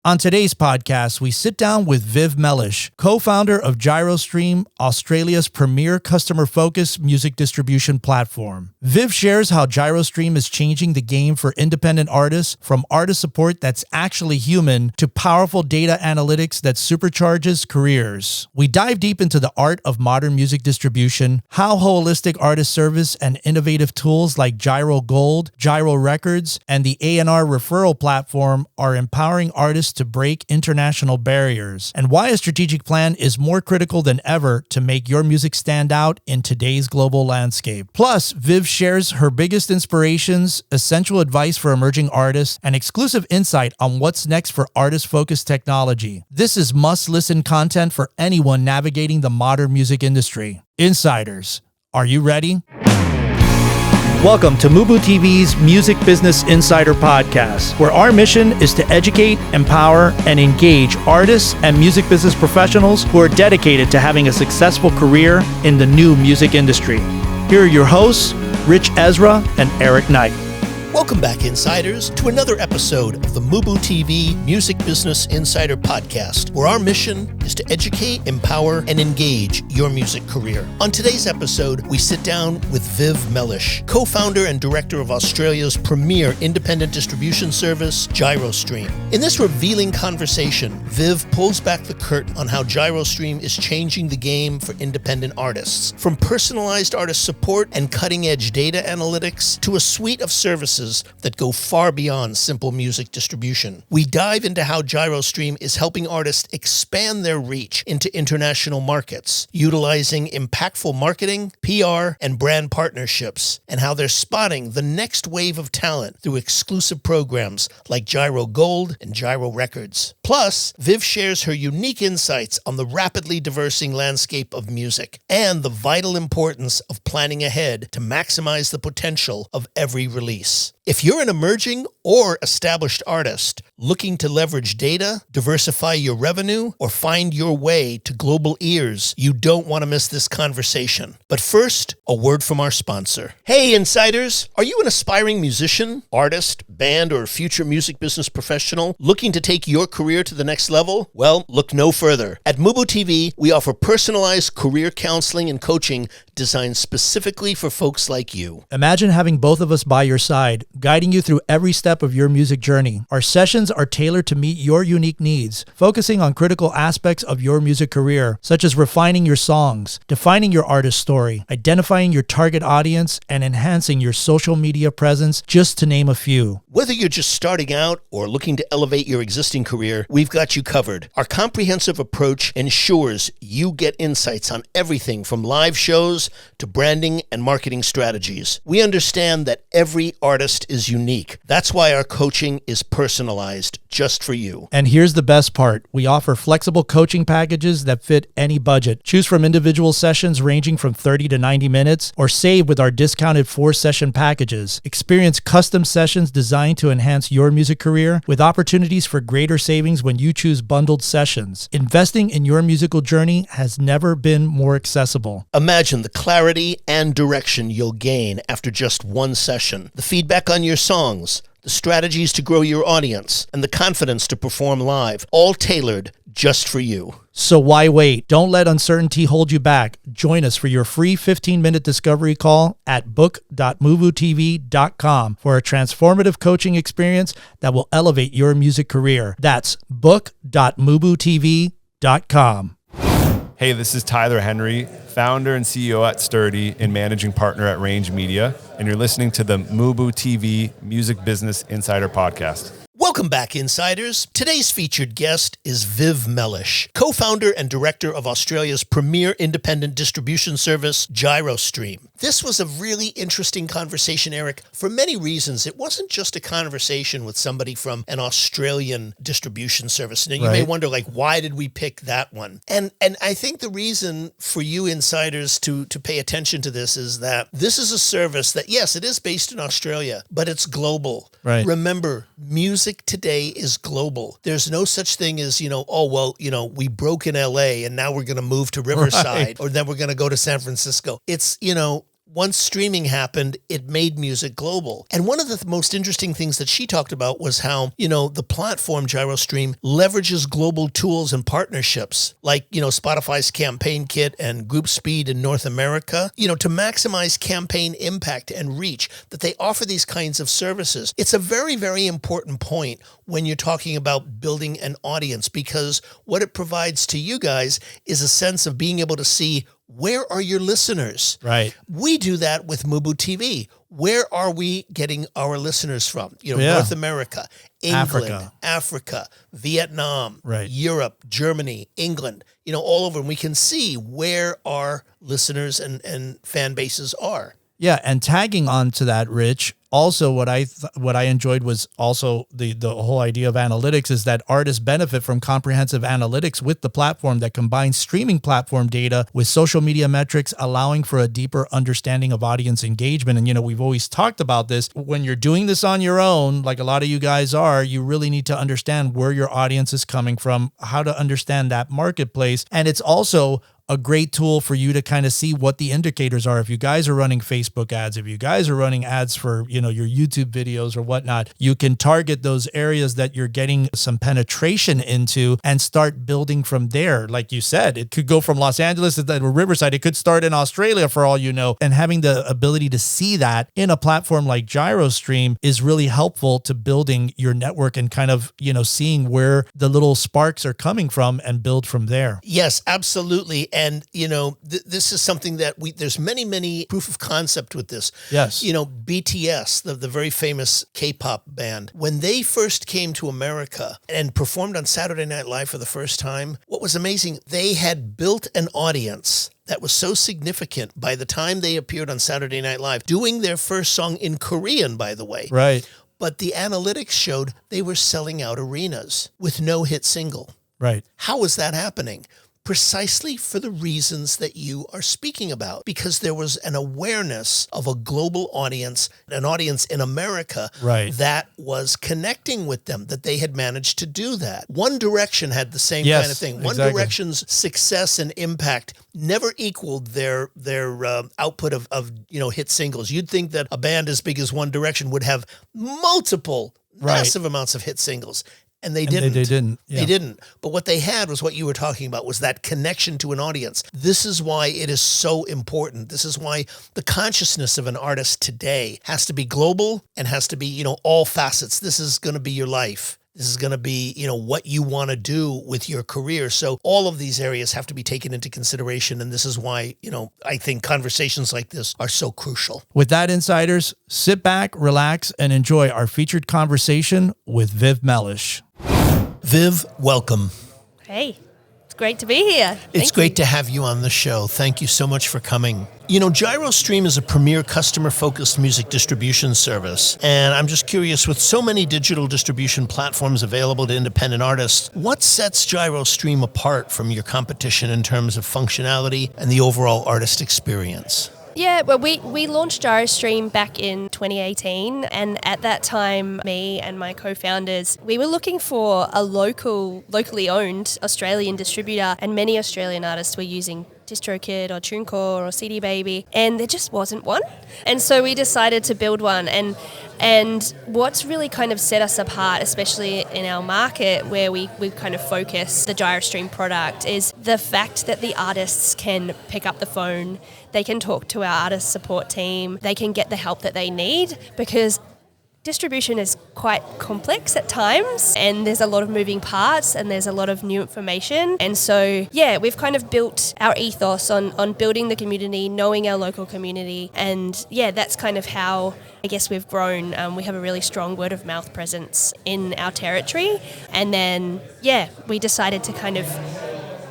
On today's podcast, we sit down with Viv Mellish, co-founder of GYROstream, Australia's premier customer-focused music distribution platform. Viv shares how GYROstream is changing the game for independent artists, from artist support that's actually human to powerful data analytics that supercharges careers. We dive deep into the art of modern music distribution, how holistic artist service and innovative tools like Gyro Gold, Gyro Records, and the A&R referral platform are empowering artists to break international barriers, and why a strategic plan is more critical than ever to make your music stand out in today's global landscape. Plus, Viv shares her biggest inspirations, essential advice for emerging artists, and exclusive insight on what's next for artist-focused technology. This is must-listen content for anyone navigating the modern music industry. Insiders, are you ready? Welcome to MUBUTV's Music Business Insider Podcast, where our mission is to educate, empower, and engage artists and music business professionals who are dedicated to having a successful career in the new music industry. Here are your hosts, Ritch, Esra, and Eric Knight. Welcome back, Insiders, to another episode of the MUBUTV Music Business Insider Podcast, where our mission is to educate, empower, and engage your music career. On today's episode, we sit down with Viv Mellish, co-founder and director of Australia's premier independent distribution service, GYROstream. In this revealing conversation, Viv pulls back the curtain on how GYROstream is changing the game for independent artists, from personalized artist support and cutting-edge data analytics to a suite of services that go far beyond simple music distribution. We dive into how GYROstream is helping artists expand their reach into international markets, utilizing impactful marketing, PR, and brand partnerships, and how they're spotting the next wave of talent through exclusive programs like Gyro Gold and Gyro Records. Plus, Viv shares her unique insights on the rapidly diversing landscape of music and the vital importance of planning ahead to maximize the potential of every release. If you're an emerging or established artist looking to leverage data, diversify your revenue, or find your way to global ears, you don't want to miss this conversation. But first, a word from our sponsor. Hey, Insiders! Are you an aspiring musician, artist, band, or future music business professional looking to take your career to the next level? Well, look no further. At MUBUTV, we offer personalized career counseling and coaching designed specifically for folks like you. Imagine having both of us by your side, guiding you through every step of your music journey. Our sessions are tailored to meet your unique needs, focusing on critical aspects of your music career, such as refining your songs, defining your artist story, identifying your target audience, and enhancing your social media presence, just to name a few. Whether you're just starting out or looking to elevate your existing career, we've got you covered. Our comprehensive approach ensures you get insights on everything from live shows to branding and marketing strategies. We understand that every artist is unique. That's why our coaching is personalized just for you. And here's the best part. We offer flexible coaching packages that fit any budget. Choose from individual sessions ranging from 30 to 90 minutes, or save with our discounted 4-session packages. Experience custom sessions designed to enhance your music career, with opportunities for greater savings when you choose bundled sessions. Investing in your musical journey has never been more accessible. Imagine the clarity and direction you'll gain after just one session. The feedback on your songs, the strategies to grow your audience, and the confidence to perform live, all tailored just for you. So why wait? Don't let uncertainty hold you back. Join us for your free 15-minute discovery call at book.mubutv.com for a transformative coaching experience that will elevate your music career. That's book.mubutv.com. Hey, this is Tyler Henry, founder and CEO at Sturdy and managing partner at Range Media, and you're listening to the MUBUTV Music Business Insider Podcast. Welcome back, Insiders. Today's featured guest is Viv Mellish, co-founder and director of Australia's premier independent distribution service, GYROstream. This was a really interesting conversation, Eric, for many reasons. It wasn't just a conversation with somebody from an Australian distribution service. Now, you may wonder, why did we pick that one? And I think the reason for you insiders to pay attention to this is that this is a service that, yes, it is based in Australia, but it's global. Right. Remember, music today is global. There's no such thing as, we broke in LA and now we're going to move to Riverside, or then we're going to go to San Francisco. It's, once streaming happened, it made music global. And one of the most interesting things that she talked about was how, the platform GYROstream leverages global tools and partnerships like, Spotify's Campaign Kit and Group Speed in North America, to maximize campaign impact and reach, that they offer these kinds of services. It's a very, very important point when you're talking about building an audience, because what it provides to you guys is a sense of being able to see, where are your listeners? Right. We do that with MUBUTV. Where are we getting our listeners from? North America, England, Africa, Vietnam, right. Europe, Germany, England, all over. And we can see where our listeners and fan bases are. Yeah, and tagging on to that, Ritch, also what I enjoyed was also the whole idea of analytics is that artists benefit from comprehensive analytics with the platform that combines streaming platform data with social media metrics, allowing for a deeper understanding of audience engagement. And, we've always talked about this. When you're doing this on your own, like a lot of you guys are, you really need to understand where your audience is coming from, how to understand that marketplace. And it's also a great tool for you to kind of see what the indicators are. If you guys are running Facebook ads, if you guys are running ads for, your YouTube videos or whatnot, you can target those areas that you're getting some penetration into and start building from there. Like you said, it could go from Los Angeles to Riverside. It could start in Australia for all you know. And having the ability to see that in a platform like GYROstream is really helpful to building your network and kind of, seeing where the little sparks are coming from and build from there. Yes, absolutely. And, this is something that there's many proof of concept with this. Yes. BTS, the very famous K-pop band, when they first came to America and performed on Saturday Night Live for the first time, what was amazing, they had built an audience that was so significant by the time they appeared on Saturday Night Live, doing their first song in Korean, by the way. Right. But the analytics showed they were selling out arenas with no hit single. Right. How was that happening? Precisely for the reasons that you are speaking about, because there was an awareness of a global audience, an audience in America right. that was connecting with them, that they had managed to do that. One Direction had the same kind of thing. One exactly. Direction's success and impact never equaled their output of hit singles. You'd think that a band as big as One Direction would have multiple massive amounts of hit singles. And they didn't. They didn't. Yeah. They didn't. But what they had was what you were talking about, was that connection to an audience. This is why it is so important. This is why the consciousness of an artist today has to be global and has to be, all facets. This is going to be your life. This is going to be, what you want to do with your career. So all of these areas have to be taken into consideration. And this is why, I think conversations like this are so crucial. With that, insiders, sit back, relax, and enjoy our featured conversation with Viv Mellish. Viv, welcome. Hey, it's great to be here. It's great to have you on the show. Thank you so much for coming. GYROstream is a premier customer-focused music distribution service. And I'm just curious, with so many digital distribution platforms available to independent artists, what sets GYROstream apart from your competition in terms of functionality and the overall artist experience? Yeah, well, we launched GYROstream back in 2018, and at that time, me and my co-founders, we were looking for a locally owned Australian distributor, and many Australian artists were using DistroKid or TuneCore or CD Baby, and there just wasn't one. And so we decided to build one. And what's really kind of set us apart, especially in our market where we kind of focus the GYROstream product, is the fact that the artists can pick up the phone, they can talk to our artist support team, they can get the help that they need, because distribution is quite complex at times, and there's a lot of moving parts and there's a lot of new information. And so, we've kind of built our ethos on building the community, knowing our local community. And that's kind of how I guess we've grown. We have a really strong word of mouth presence in our territory. And then, we decided to kind of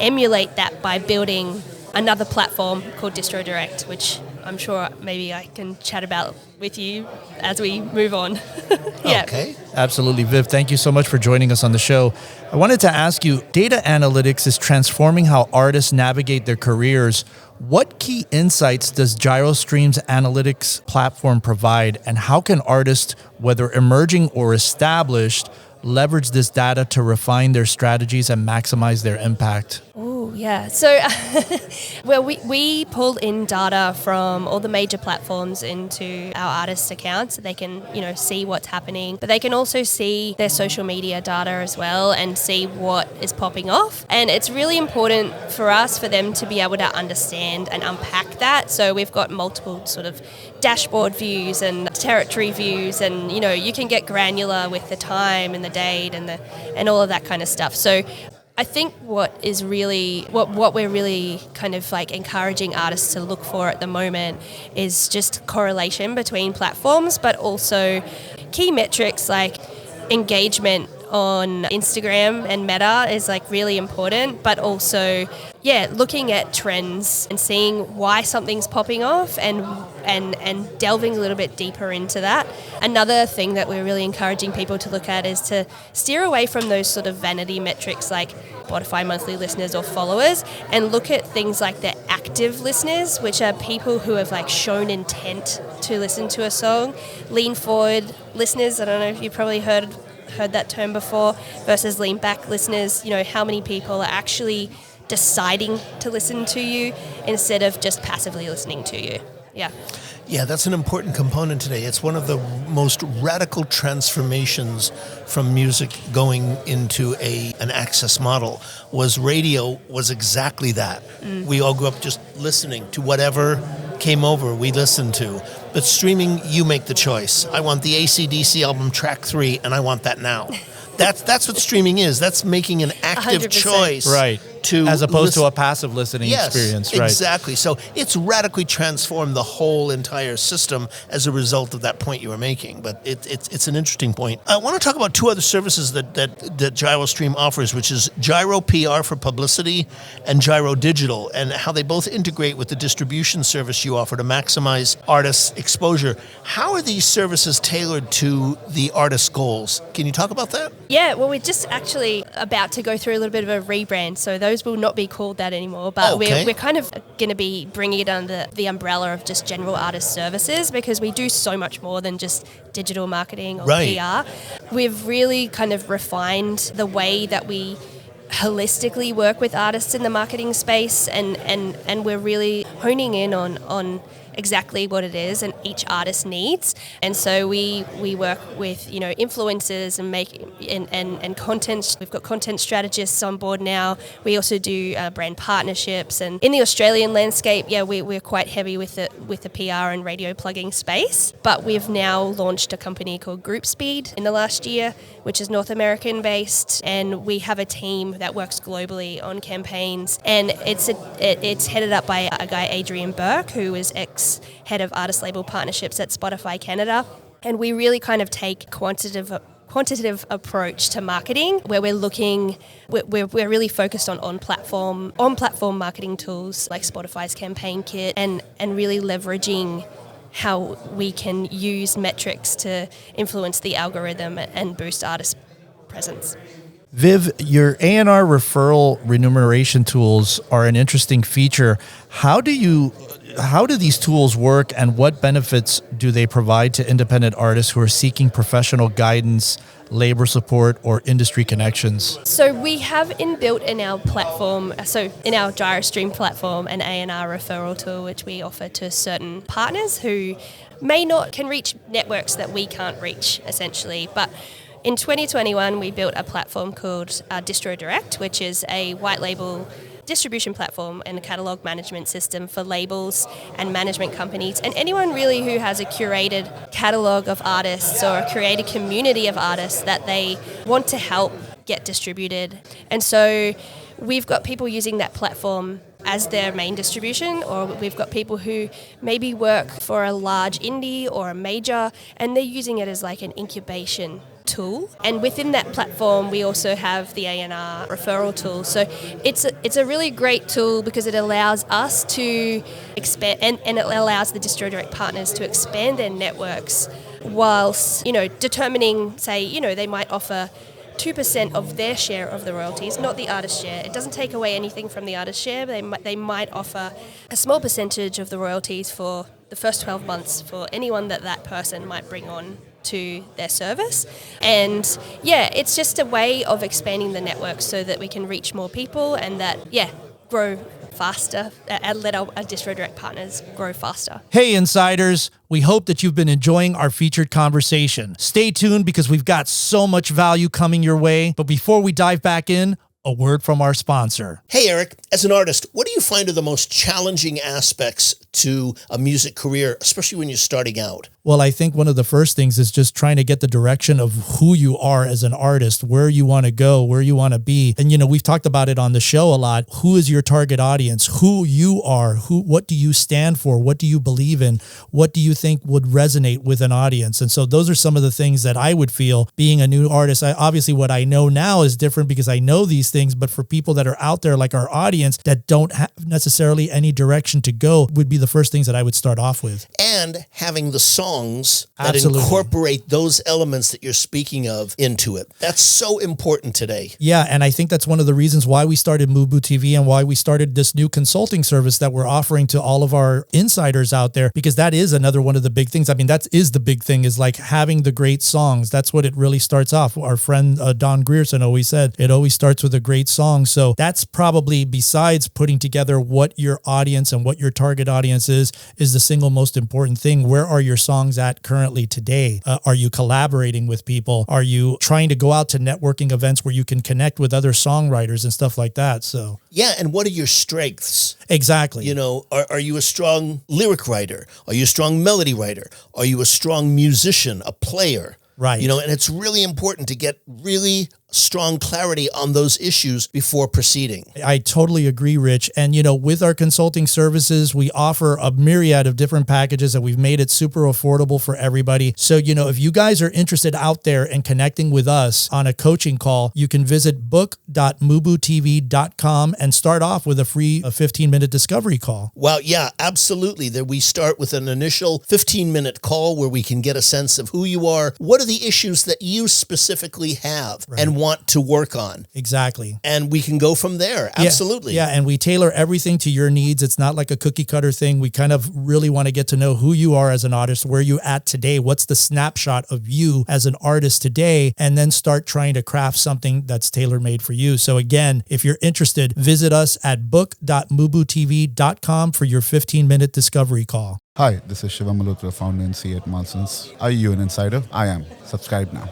emulate that by building another platform called Distro Direct, which I'm sure maybe I can chat about with you as we move on. Okay. Absolutely. Viv, thank you so much for joining us on the show. I wanted to ask you, data analytics is transforming how artists navigate their careers. What key insights does GYROstream's analytics platform provide, and how can artists, whether emerging or established, leverage this data to refine their strategies and maximize their impact? Ooh, Oh, yeah. So, well, we pull in data from all the major platforms into our artists' accounts so they can, see what's happening. But they can also see their social media data as well and see what is popping off. And it's really important for us for them to be able to understand and unpack that. So we've got multiple sort of dashboard views and territory views, and you can get granular with the time and the date and all of that kind of stuff. So I think what we're really kind of like encouraging artists to look for at the moment is just correlation between platforms, but also key metrics like engagement on Instagram and Meta is like really important, but also looking at trends and seeing why something's popping off and delving a little bit deeper into that. Another thing that we're really encouraging people to look at is to steer away from those sort of vanity metrics like Spotify monthly listeners or followers, and look at things like the active listeners, which are people who have like shown intent to listen to a song. Lean forward listeners, I don't know if you've probably heard that term before, versus lean back listeners. How many people are actually deciding to listen to you instead of just passively listening to you. Yeah, that's an important component today. It's one of the most radical transformations from music going into an access model. Radio was exactly that. We all grew up just listening to whatever came over, we listened to. But streaming, you make the choice. I want the AC/DC album track 3, and I want that now. That's what streaming is. That's making an active 100%. Choice. Right. As opposed to a passive listening experience. Right. Exactly. So it's radically transformed the whole entire system as a result of that point you were making. But it's an interesting point. I want to talk about two other services that GYROstream offers, which is Gyro PR for publicity and Gyro Digital, and how they both integrate with the distribution service you offer to maximize artists' exposure. How are these services tailored to the artist's goals? Can you talk about that? Yeah, well, we're just actually about to go through a little bit of a rebrand, so those will not be called that anymore, but we're kind of going to be bringing it under the umbrella of just general artist services, because we do so much more than just digital marketing or PR. We've really kind of refined the way that we holistically work with artists in the marketing space, and we're really honing in on exactly what it is and each artist needs. And so we work with influencers and content. We've got content strategists on board now. We also do brand partnerships, and in the Australian landscape, we're quite heavy with the PR and radio plugging space. But we've now launched a company called Group Speed in the last year, which is North American based, and we have a team that works globally on campaigns, and it's headed up by a guy, Adrian Burke, who is ex-head of artist label partnerships at Spotify Canada. And we really kind of take a quantitative approach to marketing, where we're really focused on on-platform marketing tools like Spotify's Campaign Kit, and really leveraging how we can use metrics to influence the algorithm and boost artist presence. Viv, your A&R referral remuneration tools are an interesting feature. How do these tools work, and what benefits do they provide to independent artists who are seeking professional guidance, labor support, or industry connections? So we have inbuilt in our platform, in our GYROstream platform, an A&R referral tool, which we offer to certain partners who can reach networks that we can't reach, essentially. But in 2021, we built a platform called Distro Direct, which is a white label distribution platform and a catalog management system for labels and management companies, and anyone really who has a curated catalog of artists or a curated community of artists that they want to help get distributed. And so we've got people using that platform as their main distribution, or we've got people who maybe work for a large indie or a major, and they're using it as like an incubation tool. And within that platform, we also have the A&R referral tool. So it's a really great tool because it allows us to expand, and it allows the Distro Direct partners to expand their networks whilst, determining, say, they might offer 2% of their share of the royalties, not the artist share. It doesn't take away anything from the artist share. They might offer a small percentage of the royalties for the first 12 months for anyone that person might bring on to their service. And it's just a way of expanding the network so that we can reach more people, and that grow faster and let our distro direct partners grow faster. Hey, insiders. We hope that you've been enjoying our featured conversation. Stay tuned because we've got so much value coming your way. But before we dive back in, a word from our sponsor. Hey, Eric, as an artist, what do you find are the most challenging aspects to a music career, especially when you're starting out? Well, I think one of the first things is just trying to get the direction of who you are as an artist, where you want to go, where you want to be. And, we've talked about it on the show a lot. Who is your target audience? Who you are? What do you stand for? What do you believe in? What do you think would resonate with an audience? And so those are some of the things that I would feel being a new artist. Obviously, what I know now is different because I know these things, but for people that are out there like our audience that don't have necessarily any direction to go would be the first things that I would start off with. And having the songs that Absolutely. incorporate those elements that you're speaking of into it. That's so important today. Yeah, and I think that's one of the reasons why we started MUBUTV and why we started this new consulting service that we're offering to all of our insiders out there, because that is another one of the big things. I mean, that is the big thing, is like having the great songs. That's what it really starts off. Our friend Don Grierson always said, it always starts with a great song. So that's probably, besides putting together what your audience and what your target audience is the single most important thing. Where are your songs at currently today? Are you collaborating with people? Are you trying to go out to networking events where you can connect with other songwriters and stuff like that? So yeah, and what are your strengths? Exactly. Are you a strong lyric writer? Are you a strong melody writer? Are you a strong musician, a player? Right. And it's really important to get really strong clarity on those issues before proceeding. I totally agree, Rich. And, with our consulting services, we offer a myriad of different packages and we've made it super affordable for everybody. So, if you guys are interested out there in connecting with us on a coaching call, you can visit book.mubutv.com and start off with a free 15-minute discovery call. Well, yeah, absolutely. That we start with an initial 15-minute call where we can get a sense of who you are, what are the issues that you specifically have, right, and want to work on. Exactly. And we can go from there. Absolutely. Yeah, and we tailor everything to your needs. It's not like a cookie cutter thing. We kind of really want to get to know who you are as an artist, where you at today, what's the snapshot of you as an artist today, and then start trying to craft something that's tailor-made for you. So again, if you're interested, visit us at book.mubutv.com for your 15-minute discovery call. Hi, this is Shiva Malhotra, founder and CEO at Molson's. Are you an insider? I am. Subscribe now.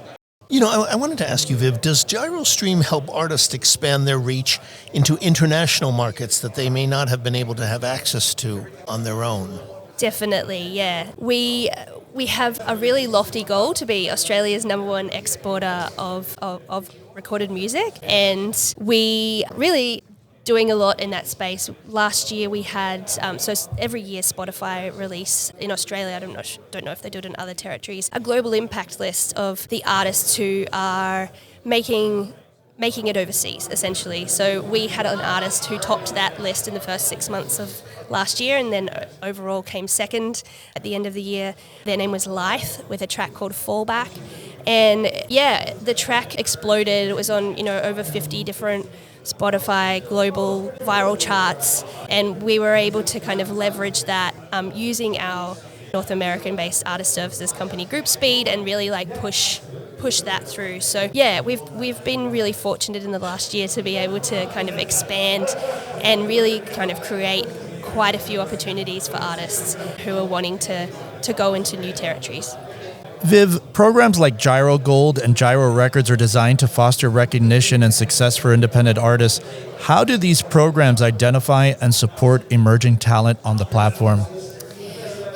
I wanted to ask you, Viv, does GYROstream help artists expand their reach into international markets that they may not have been able to have access to on their own? Definitely, yeah. We have a really lofty goal to be Australia's #1 exporter of recorded music, and we really doing a lot in that space. Last year we had, so every year Spotify release in Australia, I don't know if they do it in other territories, a global impact list of the artists who are making it overseas, essentially. So we had an artist who topped that list in the first 6 months of last year and then overall came second at the end of the year. Their name was Lythe with a track called Fallback. And yeah, the track exploded. It was on, over 50 different Spotify global viral charts, and we were able to kind of leverage that using our North American-based artist services company Group Speed and really push that through. So yeah, we've been really fortunate in the last year to be able to kind of expand and really kind of create quite a few opportunities for artists who are wanting to go into new territories. Viv, programs like Gyro Gold and G.Y.R.O Records are designed to foster recognition and success for independent artists. How do these programs identify and support emerging talent on the platform?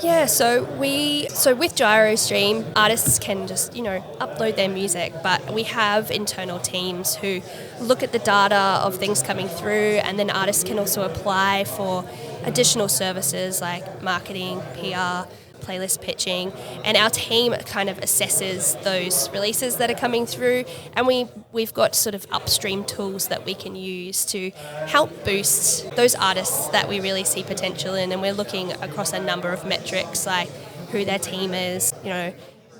Yeah, so with GYROstream, artists can just, upload their music, but we have internal teams who look at the data of things coming through, and then artists can also apply for additional services like marketing, PR, playlist pitching, and our team kind of assesses those releases that are coming through, and we've got sort of upstream tools that we can use to help boost those artists that we really see potential in, and we're looking across a number of metrics like who their team is,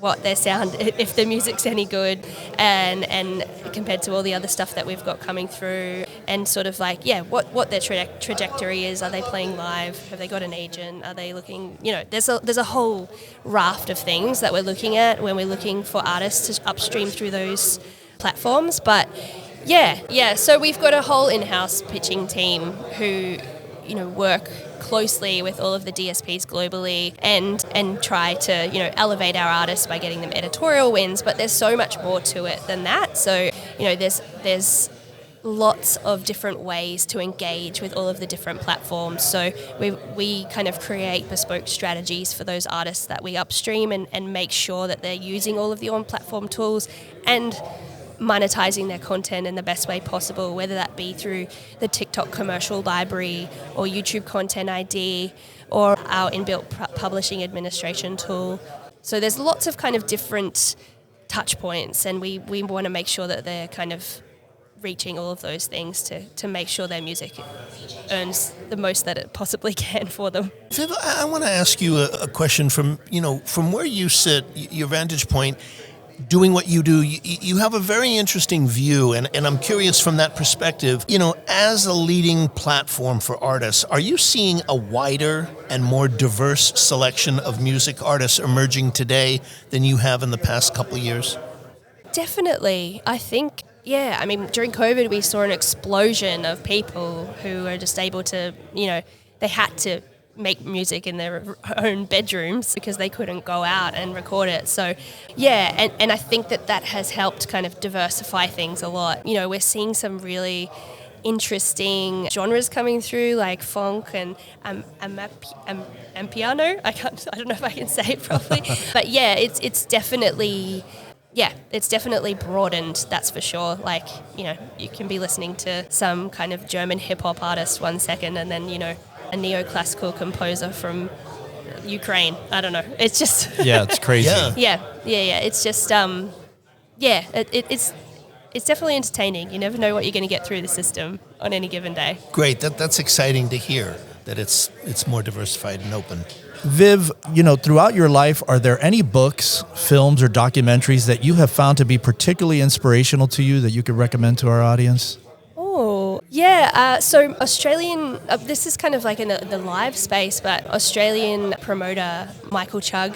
what their sound, if their music's any good, and compared to all the other stuff that we've got coming through, and sort of what their trajectory is. Are they playing live? Have they got an agent? Are they looking, there's a whole raft of things that we're looking at when we're looking for artists to upstream through those platforms. But Yeah. So we've got a whole in-house pitching team who, work closely with all of the DSPs globally and try to, elevate our artists by getting them editorial wins. But there's so much more to it than that. So, there's lots of different ways to engage with all of the different platforms. So we kind of create bespoke strategies for those artists that we upstream and make sure that they're using all of the on-platform tools and monetizing their content in the best way possible, whether that be through the TikTok commercial library or YouTube Content ID or our inbuilt publishing administration tool. So there's lots of kind of different touch points, and we want to make sure that they're kind of reaching all of those things to make sure their music earns the most that it possibly can for them. Viv, I want to ask you a question from where you sit, your vantage point, doing what you do. You have a very interesting view, and I'm curious from that perspective, as a leading platform for artists, are you seeing a wider and more diverse selection of music artists emerging today than you have in the past couple of years? Definitely. I think, during COVID, we saw an explosion of people who were just able to, they had to make music in their own bedrooms because they couldn't go out and record it. So, and I think that has helped kind of diversify things a lot. We're seeing some really interesting genres coming through, like funk and piano. I don't know if I can say it properly, but it's definitely. Yeah, it's definitely broadened, that's for sure. Like, you can be listening to some kind of German hip-hop artist 1 second and then, a neoclassical composer from Ukraine. I don't know. It's just... Yeah, it's crazy. Yeah. It's just, it's definitely entertaining. You never know what you're going to get through the system on any given day. Great. That's exciting to hear, that it's more diversified and open. Viv, throughout your life, are there any books, films, or documentaries that you have found to be particularly inspirational to you that you could recommend to our audience? Oh, yeah. So Australian, this is kind of like in the live space, but Australian promoter Michael Chugg.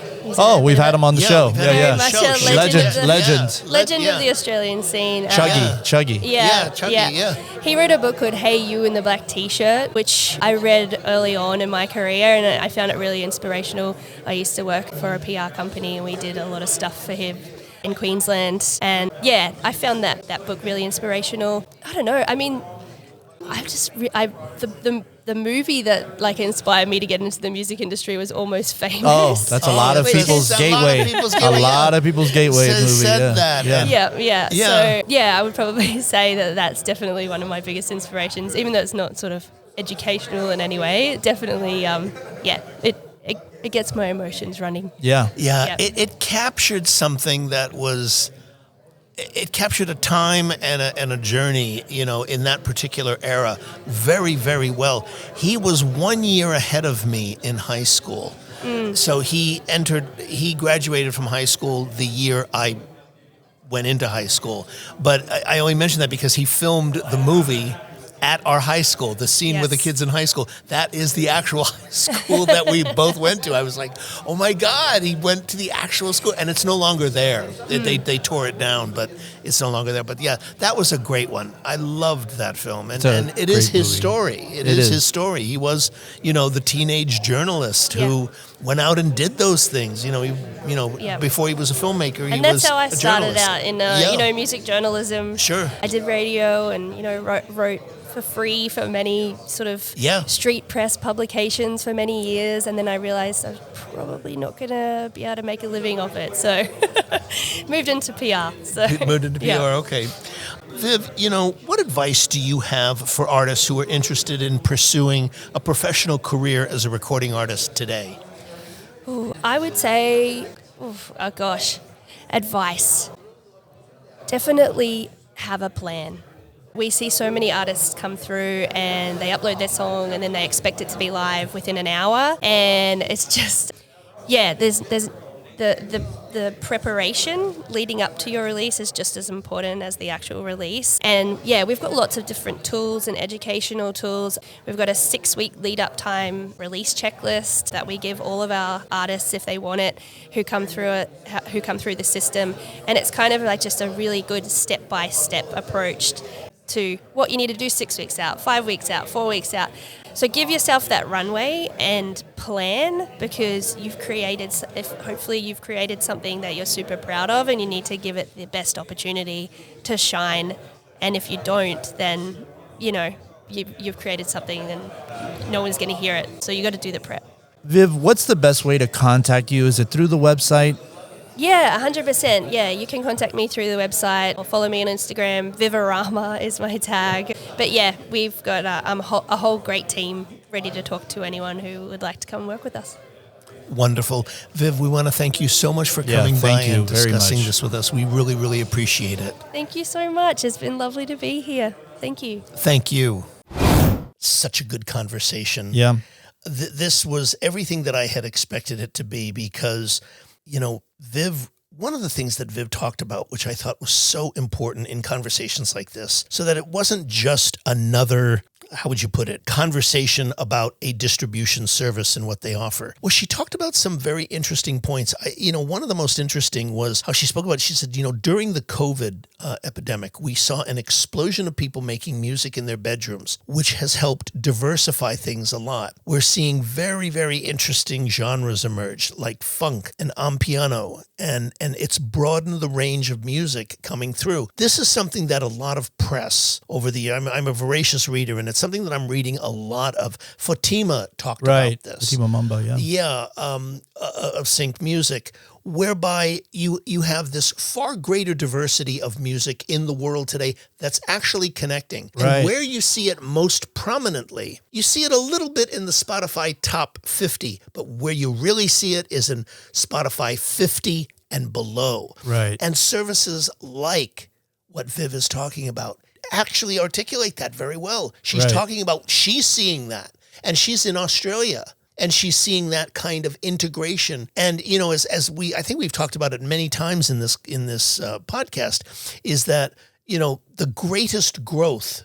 We've had him on the show. Very much a Legend. Legend of the Australian scene. Chuggy. Yeah. He wrote a book called Hey You in the Black T-Shirt, which I read early on in my career, and I found it really inspirational. I used to work for a PR company, and we did a lot of stuff for him in Queensland, and I found that book really inspirational. I don't know. I mean, the movie that inspired me to get into the music industry was Almost Famous. Oh, that's a lot of people's gateway. A lot of people's gateway movie. Said that. Yeah. So I would probably say that's definitely one of my biggest inspirations, even though it's not sort of educational in any way. It definitely, it gets my emotions running. Yeah. It captured something that was. It captured a time and a journey, in that particular era very, very well. He was 1 year ahead of me in high school. So he graduated from high school the year I went into high school. But I only mention that because he filmed the movie at our high school, the scene with the kids in high school. That is the actual high school that we both went to. I was like, oh my God, he went to the actual school, and it's no longer there. They tore it down, but it's no longer there. But that was a great one. I loved that film, and it is his story. It is his story. He was, the teenage journalist who went out and did those things. Before he was a filmmaker, and that's how I started out in music journalism. Sure, I did radio and wrote for free for many sort of street press publications for many years, and then I realized I was probably not going to be able to make a living off it, so moved into PR. Moved into PR, okay. Viv, what advice do you have for artists who are interested in pursuing a professional career as a recording artist today? Ooh, I would say, advice. Definitely have a plan. We see so many artists come through and they upload their song and then they expect it to be live within an hour, and it's just, there's the preparation leading up to your release is just as important as the actual release. And yeah, we've got lots of different tools and educational tools. We've got a 6-week lead up time release checklist that we give all of our artists if they want it, who come through the system. And it's kind of like just a really good step-by-step approach to what you need to do 6 weeks out, 5 weeks out, 4 weeks out. So give yourself that runway and plan, because hopefully you've created something that you're super proud of, and you need to give it the best opportunity to shine. And if you don't, then, you've created something and no one's going to hear it. So you got to do the prep. Viv, what's the best way to contact you? Is it through the website? Yeah, 100%. Yeah, you can contact me through the website or follow me on Instagram. Vivarama is my tag. But yeah, we've got a whole great team ready to talk to anyone who would like to come work with us. Wonderful. Viv, we want to thank you so much for coming by and discussing this with us. We really, really appreciate it. Thank you so much. It's been lovely to be here. Thank you. Thank you. Such a good conversation. Yeah. This was everything that I had expected it to be, because Viv, one of the things that Viv talked about, which I thought was so important in conversations like this, so that it wasn't just another, how would you put it, conversation about a distribution service and what they offer. Well, she talked about some very interesting points. One of the most interesting was how she spoke about, she said, during the COVID epidemic, we saw an explosion of people making music in their bedrooms, which has helped diversify things a lot. We're seeing very, very interesting genres emerge, like funk and ampiano, and it's broadened the range of music coming through. This is something that a lot of press over the year, I'm a voracious reader, and it's something that I'm reading a lot of. Fatima talked about this. Fatima Mumba, yeah. Yeah, of Sync Music, whereby you have this far greater diversity of music in the world today that's actually connecting. And where you see it most prominently, you see it a little bit in the Spotify top 50, but where you really see it is in Spotify 50 and below. Right. And services like what Viv is talking about actually articulate that very well. She's talking about, she's seeing that, and she's in Australia, and she's seeing that kind of integration. And, I think we've talked about it many times in this podcast, is that, the greatest growth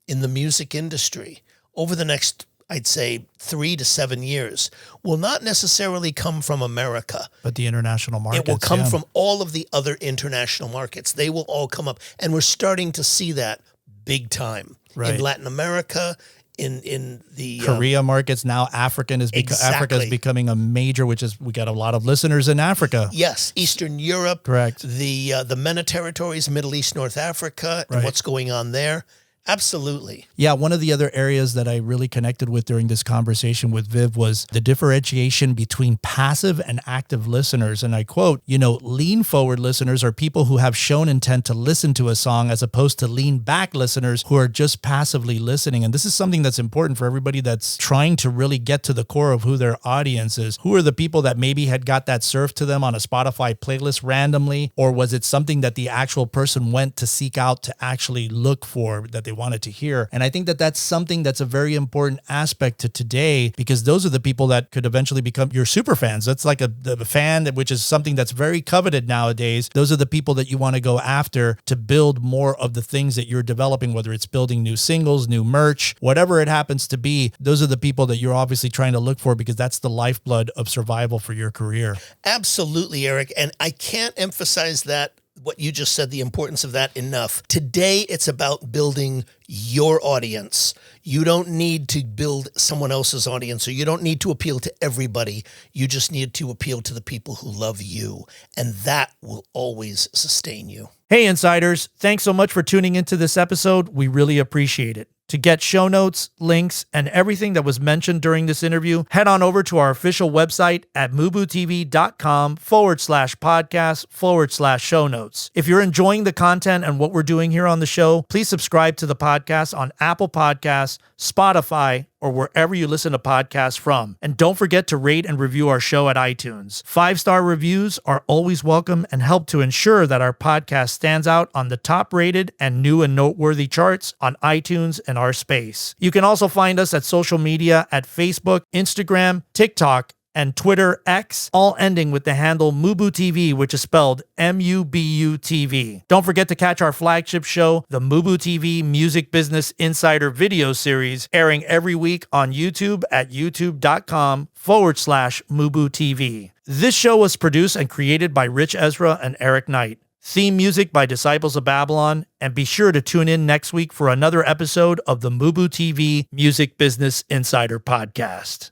in the music industry over the next, I'd say, 3 to 7 years will not necessarily come from America. But the international markets. It will come from all of the other international markets. They will all come up. And we're starting to see that big time. In Latin America, in the Korea markets. Now Africa is becoming a major, we got a lot of listeners in Africa. Yes. Eastern Europe. Correct. The MENA territories, Middle East, North Africa, and what's going on there. Absolutely. Yeah, one of the other areas that I really connected with during this conversation with Viv was the differentiation between passive and active listeners. And I quote, lean forward listeners are people who have shown intent to listen to a song, as opposed to lean back listeners who are just passively listening. And this is something that's important for everybody that's trying to really get to the core of who their audience is. Who are the people that maybe had got that served to them on a Spotify playlist randomly, or was it something that the actual person went to seek out to actually look for, that they wanted to hear? And I think that that's something that's a very important aspect to today, because those are the people that could eventually become your super fans. That's like the fan, which is something that's very coveted nowadays. Those are the people that you want to go after to build more of the things that you're developing, whether it's building new singles, new merch, whatever it happens to be. Those are the people that you're obviously trying to look for, because that's the lifeblood of survival for your career. Absolutely, Eric. And I can't emphasize that, what you just said, the importance of that, enough. Today, it's about building your audience. You don't need to build someone else's audience, or you don't need to appeal to everybody. You just need to appeal to the people who love you, and that will always sustain you. Hey, Insiders, thanks so much for tuning into this episode. We really appreciate it. To get show notes, links, and everything that was mentioned during this interview, head on over to our official website at MUBUTV.com/podcast/show notes. If you're enjoying the content and what we're doing here on the show, please subscribe to the podcast on Apple Podcasts, Spotify, or wherever you listen to podcasts from. And don't forget to rate and review our show at iTunes. 5-star reviews are always welcome and help to ensure that our podcast stands out on the top-rated and new and noteworthy charts on iTunes and our space. You can also find us at social media at Facebook, Instagram, TikTok, and Twitter X, all ending with the handle MUBUTV, which is spelled MUBUTV. Don't forget to catch our flagship show, the MUBUTV Music Business Insider video series, airing every week on YouTube at youtube.com/MUBUTV. This show was produced and created by Ritch, Esra, and Eric Knight. Theme music by Disciples of Babylon, and be sure to tune in next week for another episode of the MUBUTV Music Business Insider Podcast.